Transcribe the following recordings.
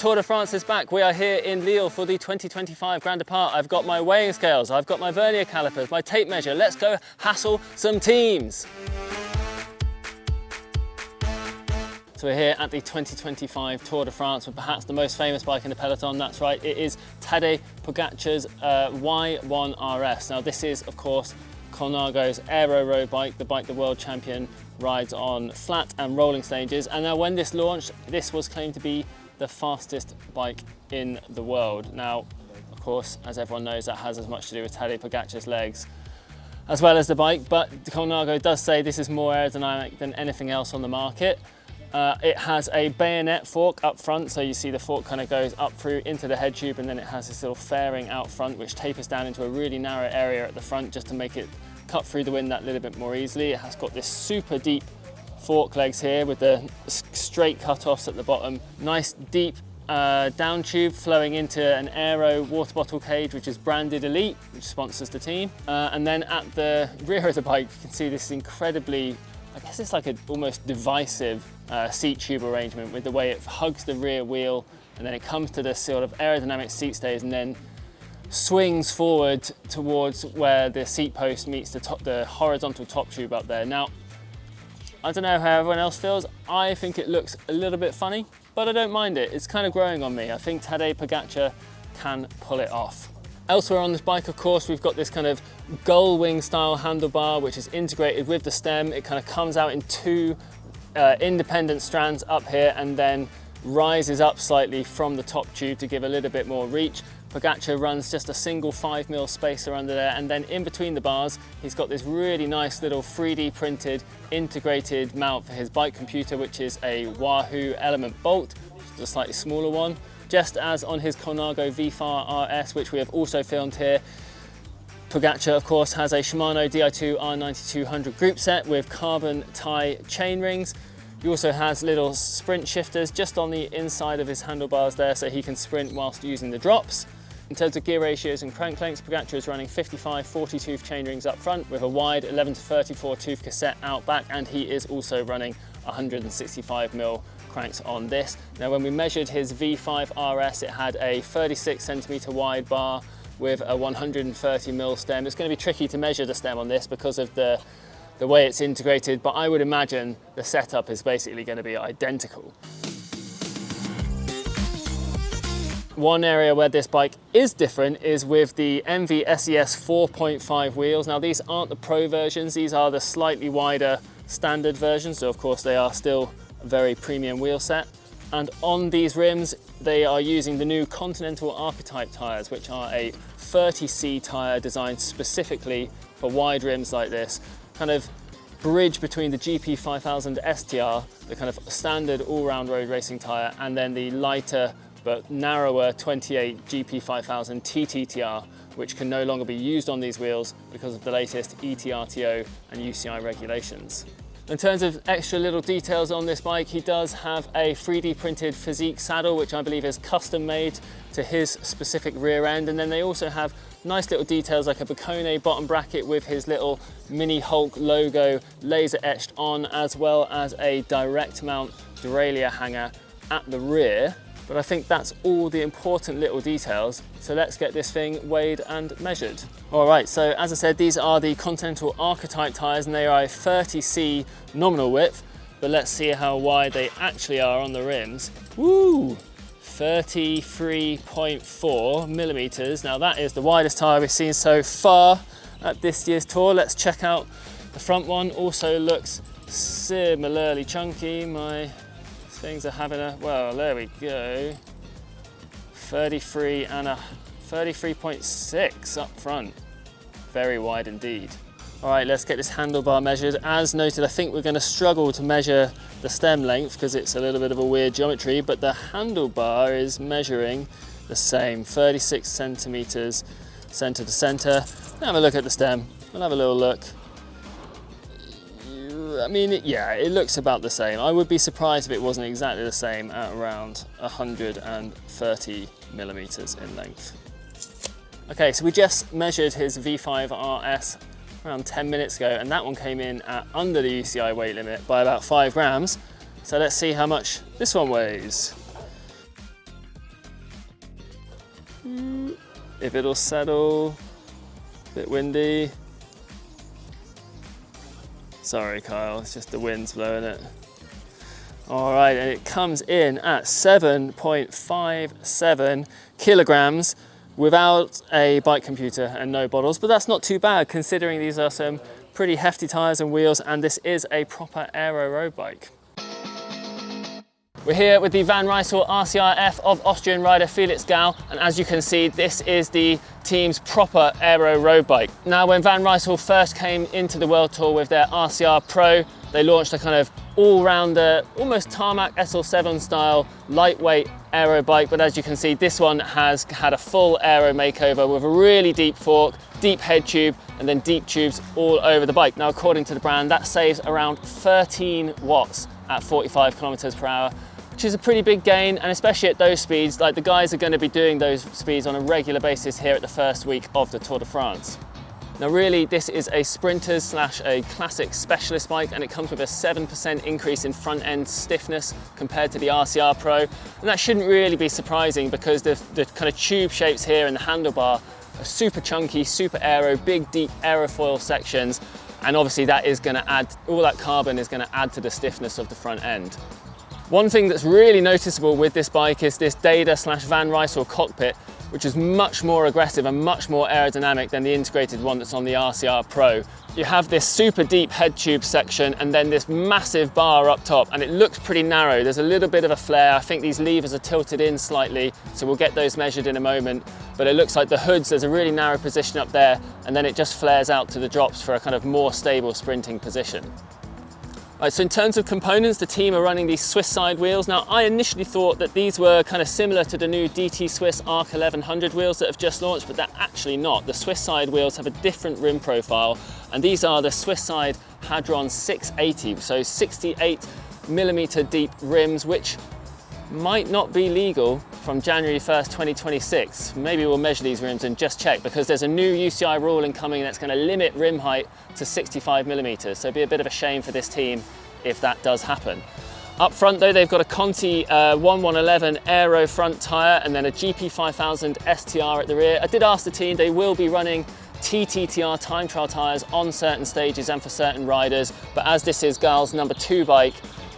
Tour de France is back. We are here in Lille for the 2025 Grand Depart. I've got my weighing scales, I've got my vernier calipers, my tape measure. Let's go hassle some teams. So we're here at the 2025 Tour de France with perhaps the most famous bike in the peloton. That's right, it is Tadej Pogačar's Y1RS. Now this is, of course, Colnago's Aero road bike, the bike the world champion rides on flat and rolling stages. And now when this launched, this was claimed to be the fastest bike in the world. Now, of course, as everyone knows, that has as much to do with Tadej Pogačar's legs as well as the bike, but Colnago does say this is more aerodynamic than anything else on the market. It has a bayonet fork up front, so you see the fork kind of goes up through into the head tube, and then it has this little fairing out front which tapers down into a really narrow area at the front just to make it cut through the wind that little bit more easily. It has got this super deep fork legs here with the straight cut-offs at the bottom. Nice deep down tube flowing into an Aero water bottle cage, which is branded Elite, which sponsors the team. And then at the rear of the bike, you can see this incredibly, I guess it's like an almost divisive seat tube arrangement with the way it hugs the rear wheel, and then it comes to the sort of aerodynamic seat stays and then swings forward towards where the seat post meets the horizontal top tube up there. Now, I don't know how everyone else feels. I think it looks a little bit funny, but I don't mind it. It's kind of growing on me. I think Tadej Pogačar can pull it off. Elsewhere on this bike, of course, we've got this kind of gull wing style handlebar, which is integrated with the stem. It kind of comes out in two independent strands up here and then rises up slightly from the top tube to give a little bit more reach. Pogačar runs just a single 5mm spacer under there, and then in between the bars he's got this really nice little 3D printed integrated mount for his bike computer, which is a Wahoo Element Bolt, which is a slightly smaller one. Just as on his Colnago Y1RS, which we have also filmed here, Pogačar of course has a Shimano Di2 R9200 group set with carbon tie chain rings. He also has little sprint shifters just on the inside of his handlebars there, so he can sprint whilst using the drops. In terms of gear ratios and crank lengths, Pogačar is running 55 40 tooth chain rings up front with a wide 11 to 34 tooth cassette out back, and he is also running 165mm cranks on this. Now when we measured his V5RS, it had a 36cm wide bar with a 130mm stem. It's going to be tricky to measure the stem on this because of the way it's integrated, but I would imagine the setup is basically going to be identical. One area where this bike is different is with the MV SES 4.5 wheels. Now these aren't the Pro versions, these are the slightly wider standard versions, so of course they are still a very premium wheel set. And on these rims, they are using the new Continental Archetype tyres, which are a 30C tyre designed specifically for wide rims like this. Kind of bridge between the GP5000 STR, the kind of standard all-round road racing tyre, and then the lighter but narrower 28 GP5000 TTTR, which can no longer be used on these wheels because of the latest ETRTO and UCI regulations. In terms of extra little details on this bike, he does have a 3D printed Physique saddle, which I believe is custom made to his specific rear end. And then they also have nice little details like a Bacone bottom bracket with his little Mini Hulk logo laser etched on, as well as a direct mount derailleur hanger at the rear. But I think that's all the important little details. So let's get this thing weighed and measured. All right, so as I said, these are the Continental Archetype tyres and they are a 30C nominal width, but let's see how wide they actually are on the rims. Woo! 33.4mm. Now that is the widest tyre we've seen so far at this year's tour. Let's check out the front one. Also looks similarly chunky. My things are having a, well, there we go. 33.6 up front. Very wide indeed. All right, let's get this handlebar measured. As noted, I think we're going to struggle to measure the stem length because it's a little bit of a weird geometry, but the handlebar is measuring the same, 36 centimeters center to center. Have a look at the stem. We'll have a little look. I mean, yeah, it looks about the same. I would be surprised if it wasn't exactly the same at around 130mm in length. Okay, so we just measured his V5RS around 10 minutes ago, and that one came in at under the UCI weight limit by about 5 grams. So let's see how much this one weighs. If it'll settle, a bit windy. Sorry, Kyle, it's just the wind's blowing it. All right, and it comes in at 7.57 kilograms without a bike computer and no bottles, but that's not too bad considering these are some pretty hefty tires and wheels, and this is a proper aero road bike. We're here with the Van Rysel RCR F of Austrian rider Felix Gall, and as you can see, this is the team's proper aero road bike. Now, when Van Rysel first came into the World Tour with their RCR Pro, they launched a kind of all-rounder, almost Tarmac SL8 style, lightweight aero bike, but as you can see, this one has had a full aero makeover with a really deep fork, deep head tube, and then deep tubes all over the bike. Now, according to the brand, that saves around 13 watts at 45 kilometers per hour, which is a pretty big gain, and especially at those speeds, like the guys are going to be doing those speeds on a regular basis here at the first week of the Tour de France. Now really, this is a sprinters slash a classic specialist bike, and it comes with a 7% increase in front end stiffness compared to the RCR Pro. And that shouldn't really be surprising because the kind of tube shapes here and the handlebar are super chunky, super aero, big deep aerofoil sections. And obviously that is going to add, all that carbon is going to add to the stiffness of the front end. One thing that's really noticeable with this bike is this Dada slash Van Rysel cockpit, which is much more aggressive and much more aerodynamic than the integrated one that's on the RCR Pro. You have this super deep head tube section and then this massive bar up top, and it looks pretty narrow. There's a little bit of a flare. I think these levers are tilted in slightly, so we'll get those measured in a moment. But it looks like the hoods, there's a really narrow position up there, and then it just flares out to the drops for a kind of more stable sprinting position. Right, so in terms of components, the team are running these Swiss side wheels. Now, I initially thought that these were kind of similar to the new DT Swiss Arc 1100 wheels that have just launched, but they're actually not. The Swiss side wheels have a different rim profile, and these are the Swiss side Hadron 680, so 68mm deep rims, which might not be legal from January 1st, 2026. Maybe we'll measure these rims and just check, because there's a new UCI ruling coming that's going to limit rim height to 65mm. So it'd be a bit of a shame for this team if that does happen. Up front though, they've got a Conti 1111 Aero front tyre and then a GP5000 STR at the rear. I did ask the team, they will be running TTTR time trial tyres on certain stages and for certain riders, but as this is Gall's number 2 bike,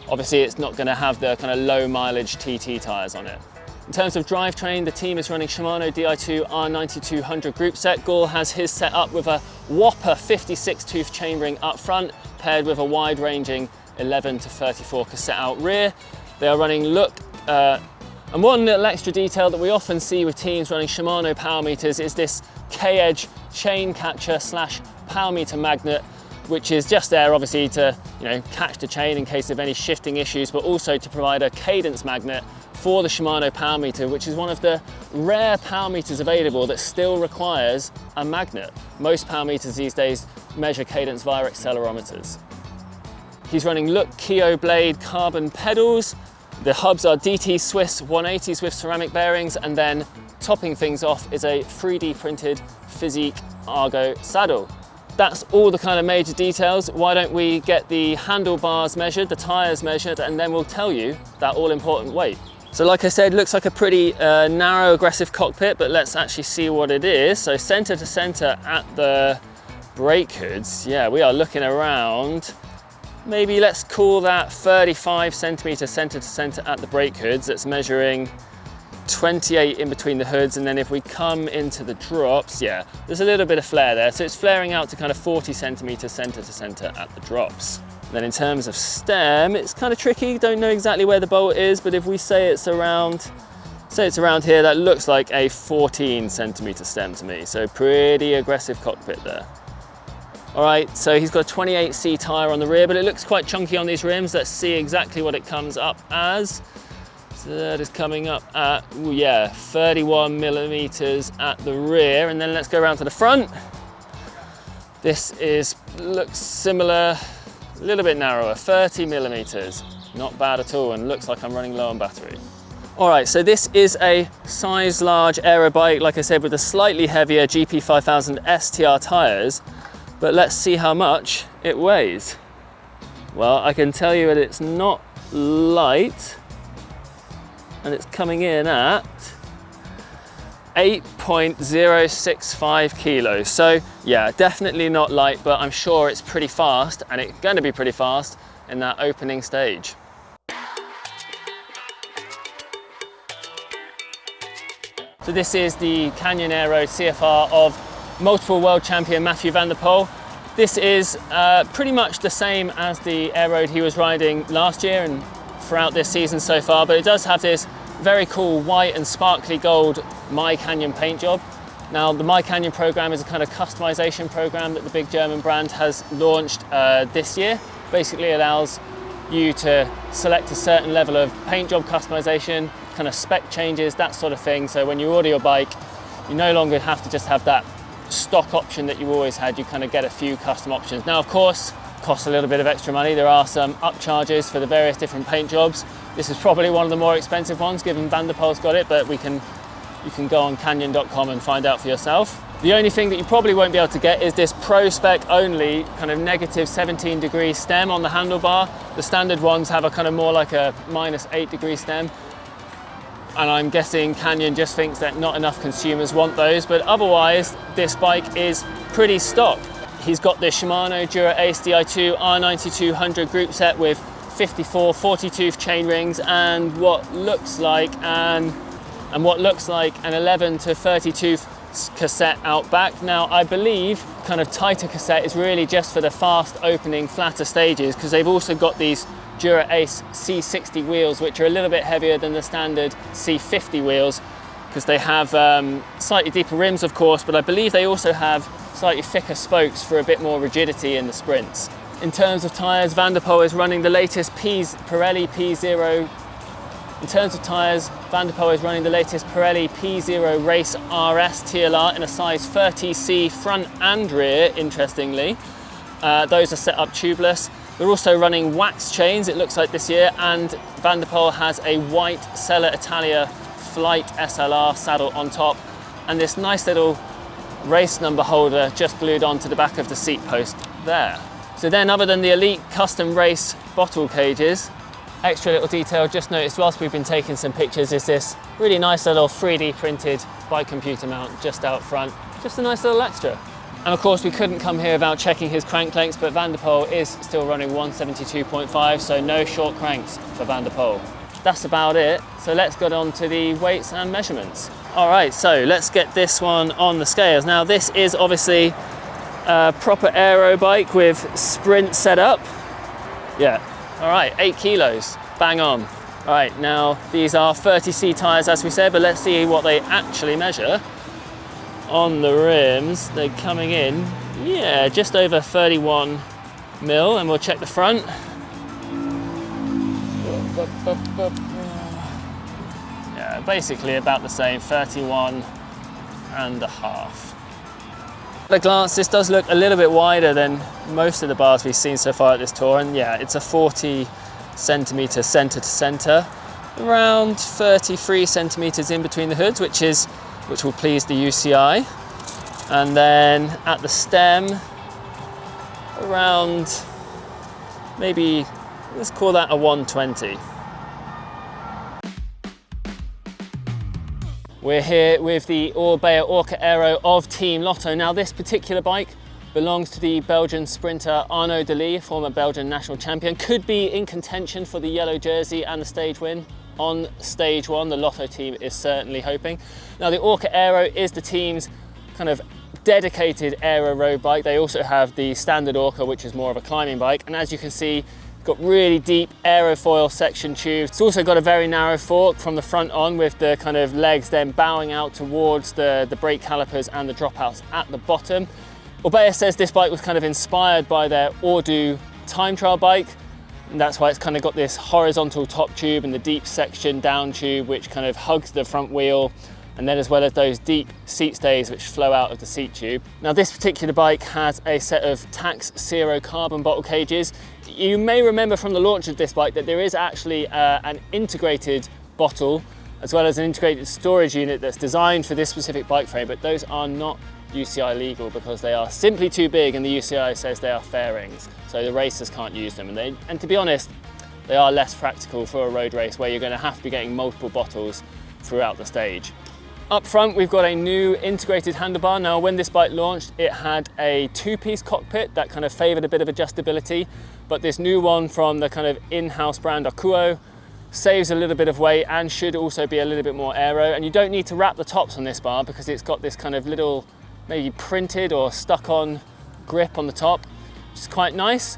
obviously it's not going to have the kind of low mileage TT tyres on it. In terms of drivetrain, the team is running Shimano Di2 R9200 group set. Gall has his set up with a whopper 56 tooth chainring up front, paired with a wide-ranging 11 to 34 cassette out rear. They are running Look, and one little extra detail that we often see with teams running Shimano power meters is this K-edge chain catcher slash power meter magnet, which is just there obviously to, catch the chain in case of any shifting issues, but also to provide a cadence magnet for the Shimano power meter, which is one of the rare power meters available that still requires a magnet. Most power meters these days measure cadence via accelerometers. He's running Look Keo Blade carbon pedals. The hubs are DT Swiss 180s with ceramic bearings, and then topping things off is a 3D printed Physique Argo saddle. That's all the kind of major details. Why don't we get the handlebars measured, the tyres measured, and then we'll tell you that all-important weight. So like I said, looks like a pretty narrow, aggressive cockpit, but let's actually see what it is. So center to center at the brake hoods, yeah, we are looking around, maybe let's call that 35 centimeter center to center at the brake hoods. That's measuring 28 in between the hoods, and then if we come into the drops, yeah, there's a little bit of flare there, so it's flaring out to kind of 40 centimeters center to center at the drops. Then in terms of stem, it's kind of tricky, don't know exactly where the bolt is, but if we say it's around here, that looks like a 14 centimeter stem to me, so pretty aggressive cockpit there. All right, so he's got a 28C tire on the rear, but it looks quite chunky on these rims. Let's see exactly what it comes up as. So that is coming up at, 31mm at the rear, and then let's go around to the front. This looks similar, a little bit narrower, 30mm. Not bad at all, and looks like I'm running low on battery. All right, so this is a size large aero bike, like I said, with a slightly heavier GP5000 STR tires, but let's see how much it weighs. Well, I can tell you that it's not light, and it's coming in at 8.065 kilos. So yeah, definitely not light, but I'm sure it's pretty fast, and it's going to be pretty fast in that opening stage. So this is the Canyon Aeroad CFR of multiple world champion Mathieu van der Poel. This is pretty much the same as the Aeroad he was riding last year and throughout this season so far, but it does have this very cool white and sparkly gold My Canyon paint job. Now the My Canyon program is a kind of customization program that the big German brand has launched this year. Basically allows you to select a certain level of paint job customization, kind of spec changes, that sort of thing. So when you order your bike, you no longer have to just have that stock option that you always had. You kind of get a few custom options. Now, of course, costs a little bit of extra money. There are some upcharges for the various different paint jobs. This is probably one of the more expensive ones, given Van der Poel's got it, but you can go on canyon.com and find out for yourself. The only thing that you probably won't be able to get is this pro spec only kind of negative 17 degree stem on the handlebar. The standard ones have a kind of more like a -8 degree stem. And I'm guessing Canyon just thinks that not enough consumers want those, but otherwise this bike is pretty stock. He's got the Shimano Dura Ace Di2 R9200 group set with 54 40-tooth chain rings and what looks like an 11 to 30-tooth cassette out back. Now I believe kind of tighter cassette is really just for the fast opening flatter stages, because they've also got these Dura Ace C60 wheels, which are a little bit heavier than the standard C50 wheels, because they have slightly deeper rims, of course, but I believe they also have slightly thicker spokes for a bit more rigidity in the sprints. In terms of tyres, Van der Poel is running the latest Pirelli P0. In terms of tyres, Van der Poel is running the latest Pirelli P0 Race RS TLR in a size 30C front and rear, interestingly. Those are set up tubeless. They're also running wax chains, it looks like this year, and Van der Poel has a white Selle Italia Flight SLR saddle on top, and this nice little race number holder just glued onto the back of the seat post there. So then, other than the elite custom race bottle cages, extra little detail just noticed whilst we've been taking some pictures is this really nice little 3D printed bike computer mount just out front. Just a nice little extra. And of course we couldn't come here without checking his crank lengths, but Van der Poel is still running 172.5, so no short cranks for Van der Poel. That's about it, so let's get on to the weights and measurements. All right, so let's get this one on the scales. Now this is obviously a proper aero bike with sprint setup. Yeah, all right, 8 kilos, bang on. All right, now these are 30C tyres as we said, but let's see what they actually measure. On the rims, they're coming in, yeah, just over 31 mil, and we'll check the front. Yeah, basically about the same, 31 and a half. At a glance, this does look a little bit wider than most of the bars we've seen so far at this tour, and yeah, it's a 40 centimetre centre to centre, around 33 centimetres in between the hoods, which will please the UCI. And then at the stem, around maybe, let's call that a 120. We're here with the Orbea Orca Aero of Team Lotto. Now this particular bike belongs to the Belgian sprinter Arnaud Delis, former Belgian national champion. Could be in contention for the yellow jersey and the stage win on stage one. The Lotto team is certainly hoping. Now the Orca Aero is the team's kind of dedicated aero road bike. They also have the standard Orca, which is more of a climbing bike, and as you can see, got really deep aerofoil section tubes. It's also got a very narrow fork from the front on, with the kind of legs then bowing out towards the brake calipers and the dropouts at the bottom. Orbea says this bike was kind of inspired by their Ordu time trial bike, and that's why it's kind of got this horizontal top tube and the deep section down tube which kind of hugs the front wheel, and then as well as those deep seat stays which flow out of the seat tube. Now this particular bike has a set of Tax Zero carbon bottle cages. You may remember from the launch of this bike that there is actually an integrated bottle as well as an integrated storage unit that's designed for this specific bike frame, but those are not UCI legal because they are simply too big, and the UCI says they are fairings, so the racers can't use them. And to be honest, they are less practical for a road race where you're going to have to be getting multiple bottles throughout the stage. Up front, we've got a new integrated handlebar. Now, when this bike launched, it had a two-piece cockpit that kind of favored a bit of adjustability, but this new one from the kind of in-house brand Aeroad saves a little bit of weight and should also be a little bit more aero. And you don't need to wrap the tops on this bar because it's got this kind of little maybe printed or stuck on grip on the top, which is quite nice.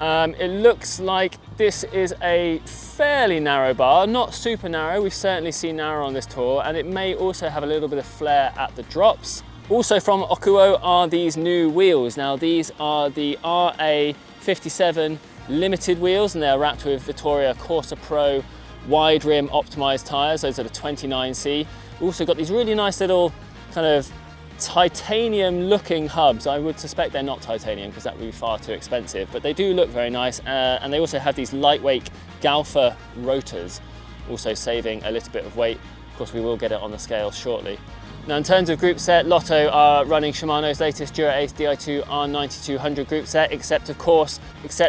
It looks like this is a fairly narrow bar, not super narrow. We've certainly seen narrow on this tour, and it may also have a little bit of flair at the drops. Also from Aeroad are these new wheels. Now, these are the RA57 limited wheels, and they're wrapped with Vittoria Corsa Pro wide rim optimized tires. Those are the 29C. We've also got these really nice little kind of titanium looking hubs. I would suspect they're not titanium because that would be far too expensive, but they do look very nice, and they also have these lightweight Galfa rotors, also saving a little bit of weight. Of course, we will get it on the scale shortly. Now, in terms of group set, Lotto are running Shimano's latest Dura Ace Di2 R9200 group set, except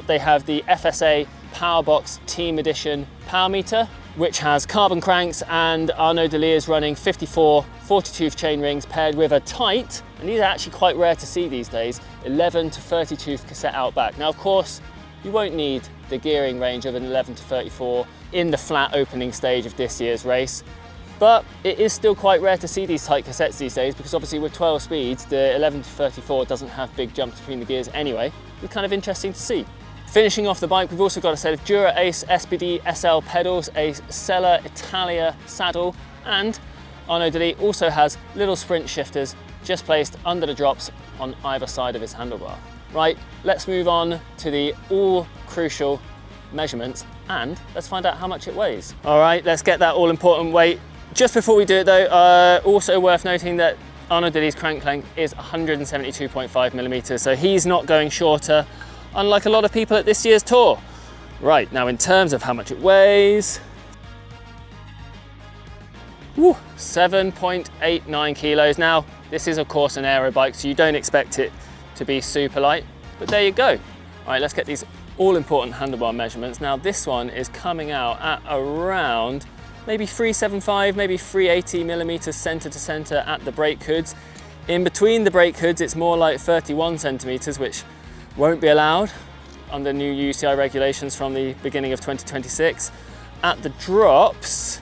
they have the FSA Powerbox Team Edition power meter, which has carbon cranks, and Arnaud Delis is running 54 40-tooth chain rings paired with a tight, and these are actually quite rare to see these days, 11 to 30-tooth cassette out back. Now, of course, you won't need the gearing range of an 11 to 34 in the flat opening stage of this year's race, but it is still quite rare to see these tight cassettes these days because obviously with 12 speeds, the 11 to 34 doesn't have big jumps between the gears anyway. It's kind of interesting to see. Finishing off the bike, we've also got a set of Dura Ace SPD SL pedals, a Sella Italia saddle, and Arnaud Delis also has little sprint shifters just placed under the drops on either side of his handlebar. Right, let's move on to the all crucial measurements and let's find out how much it weighs. All right, let's get that all important weight. Just before we do it though, also worth noting that Arnaud Delis' crank length is 172.5 millimeters, so he's not going shorter, unlike a lot of people at this year's tour. Right, now in terms of how much it weighs, 7.89 kilos. Now, this is of course an aero bike, so you don't expect it to be super light, but there you go. All right, let's get these all important handlebar measurements. Now, this one is coming out at around maybe 375, maybe 380 millimeters center to center at the brake hoods. In between the brake hoods, it's more like 31 centimeters, which won't be allowed under new UCI regulations from the beginning of 2026. At the drops,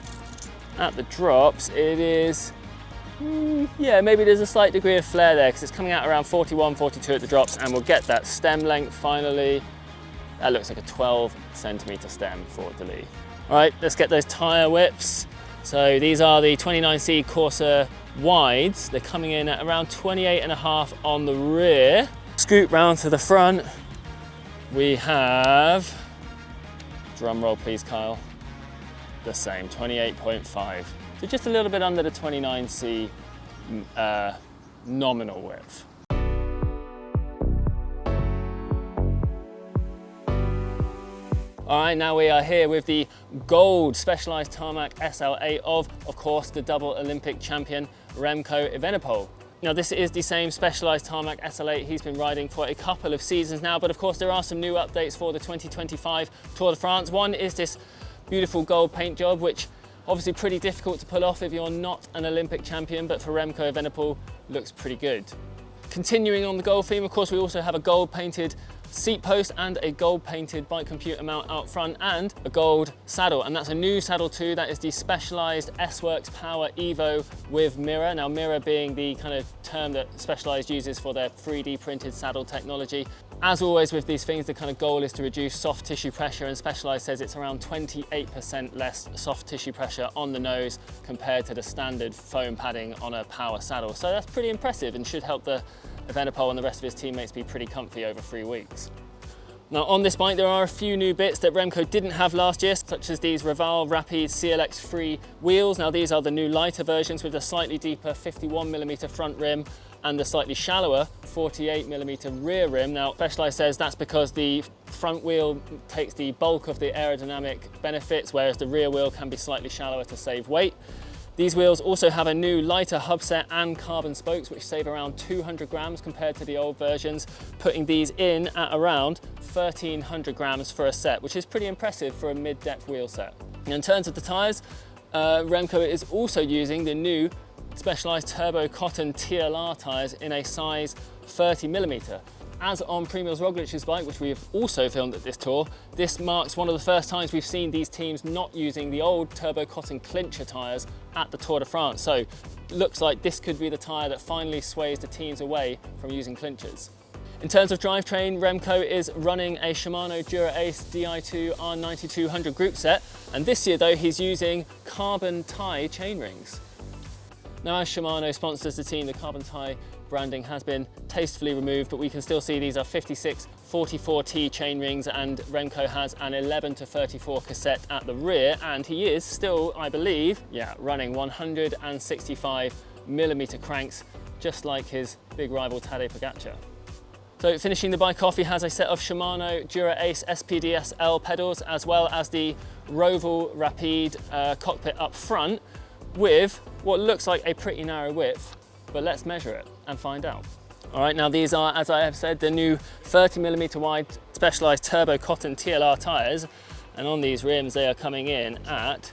it is, yeah, maybe there's a slight degree of flare there because it's coming out around 41, 42 at the drops, and we'll get that stem length finally. That looks like a 12 centimeter stem for Delis. All right, let's get those tire whips. So these are the 29C Corsa wides. They're coming in at around 28.5 on the rear. Scoot round to the front. We have, drum roll please Kyle, the same, 28.5. So just a little bit under the 29C nominal width. All right, now we are here with the gold Specialized Tarmac SL8 of course, the double Olympic champion, Remco Evenepoel. Now, this is the same Specialized Tarmac SL8 he's been riding for a couple of seasons now, but of course there are some new updates for the 2025 Tour de France. One is this beautiful gold paint job, which obviously pretty difficult to pull off if you're not an Olympic champion, but for Remco Evenepoel, looks pretty good. Continuing on the gold theme, of course, we also have a gold painted seat post and a gold painted bike computer mount out front and a gold saddle, and that's a new saddle too. That is the Specialized S-Works Power Evo with mirror. Now, mirror being the kind of term that Specialized uses for their 3D printed saddle technology. As always with these things, the kind of goal is to reduce soft tissue pressure, and Specialized says it's around 28% less soft tissue pressure on the nose compared to the standard foam padding on a power saddle. So that's pretty impressive and should help the Evenepoel and the rest of his teammates be pretty comfy over 3 weeks. Now, on this bike, there are a few new bits that Remco didn't have last year, such as these Rival Rapide CLX3 wheels. Now, these are the new lighter versions with a slightly deeper 51mm front rim and the slightly shallower 48mm rear rim. Now, Specialized says that's because the front wheel takes the bulk of the aerodynamic benefits, whereas the rear wheel can be slightly shallower to save weight. These wheels also have a new lighter hub set and carbon spokes, which save around 200 grams compared to the old versions, putting these in at around 1,300 grams for a set, which is pretty impressive for a mid-depth wheel set. And in terms of the tyres, Remco is also using the new specialised turbo cotton TLR tyres in a size 30mm. As on Primož Roglic's bike, which we have also filmed at this tour, this marks one of the first times we've seen these teams not using the old turbo cotton clincher tyres at the Tour de France. So looks like this could be the tyre that finally sways the teams away from using clinchers. In terms of drivetrain, Remco is running a Shimano Dura-Ace Di2 R9200 group set, and this year though he's using carbon tie chainrings. Now, as Shimano sponsors the team, the carbon tie branding has been tastefully removed, but we can still see these are 56-44T chainrings, and Remco has an 11-34 cassette at the rear, and he is still, I believe, running 165mm cranks, just like his big rival Tadej Pogačar. So finishing the bike off, he has a set of Shimano Dura-Ace SPD-SL pedals, as well as the Roval Rapide cockpit up front, with what looks like a pretty narrow width, but let's measure it and find out. All right, now these are, as I have said, the new 30mm wide specialised turbo cotton TLR tyres, and on these rims they are coming in at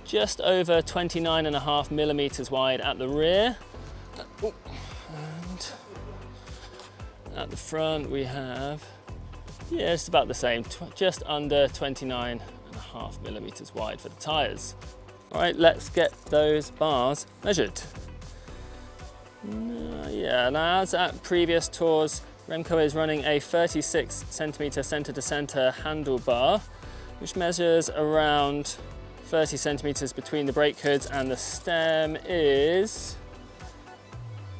just over 29.5mm wide at the rear. And at the front we have, it's about the same, just under 29.5mm wide for the tyres. All right, let's get those bars measured. Now as at previous tours, Remco is running a 36cm centre-to-centre handlebar, which measures around 30cm between the brake hoods, and the stem is,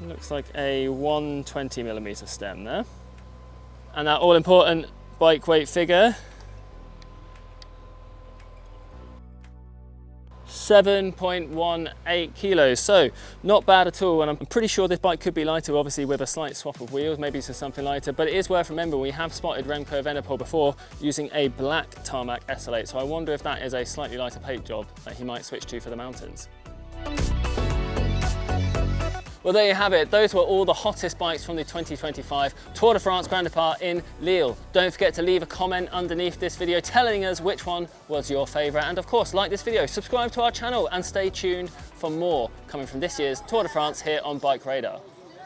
looks like a 120mm stem there. And that all-important bike weight figure, 7.18 kilos, so not bad at all, and I'm pretty sure this bike could be lighter, obviously with a slight swap of wheels, maybe to something lighter, but it is worth remembering we have spotted Remco Evenepoel before using a black Tarmac SL8, so I wonder if that is a slightly lighter paint job that he might switch to for the mountains. Well, there you have it. Those were all the hottest bikes from the 2025 Tour de France Grand Depart in Lille. Don't forget to leave a comment underneath this video telling us which one was your favourite. And of course, like this video, subscribe to our channel and stay tuned for more coming from this year's Tour de France here on BikeRadar.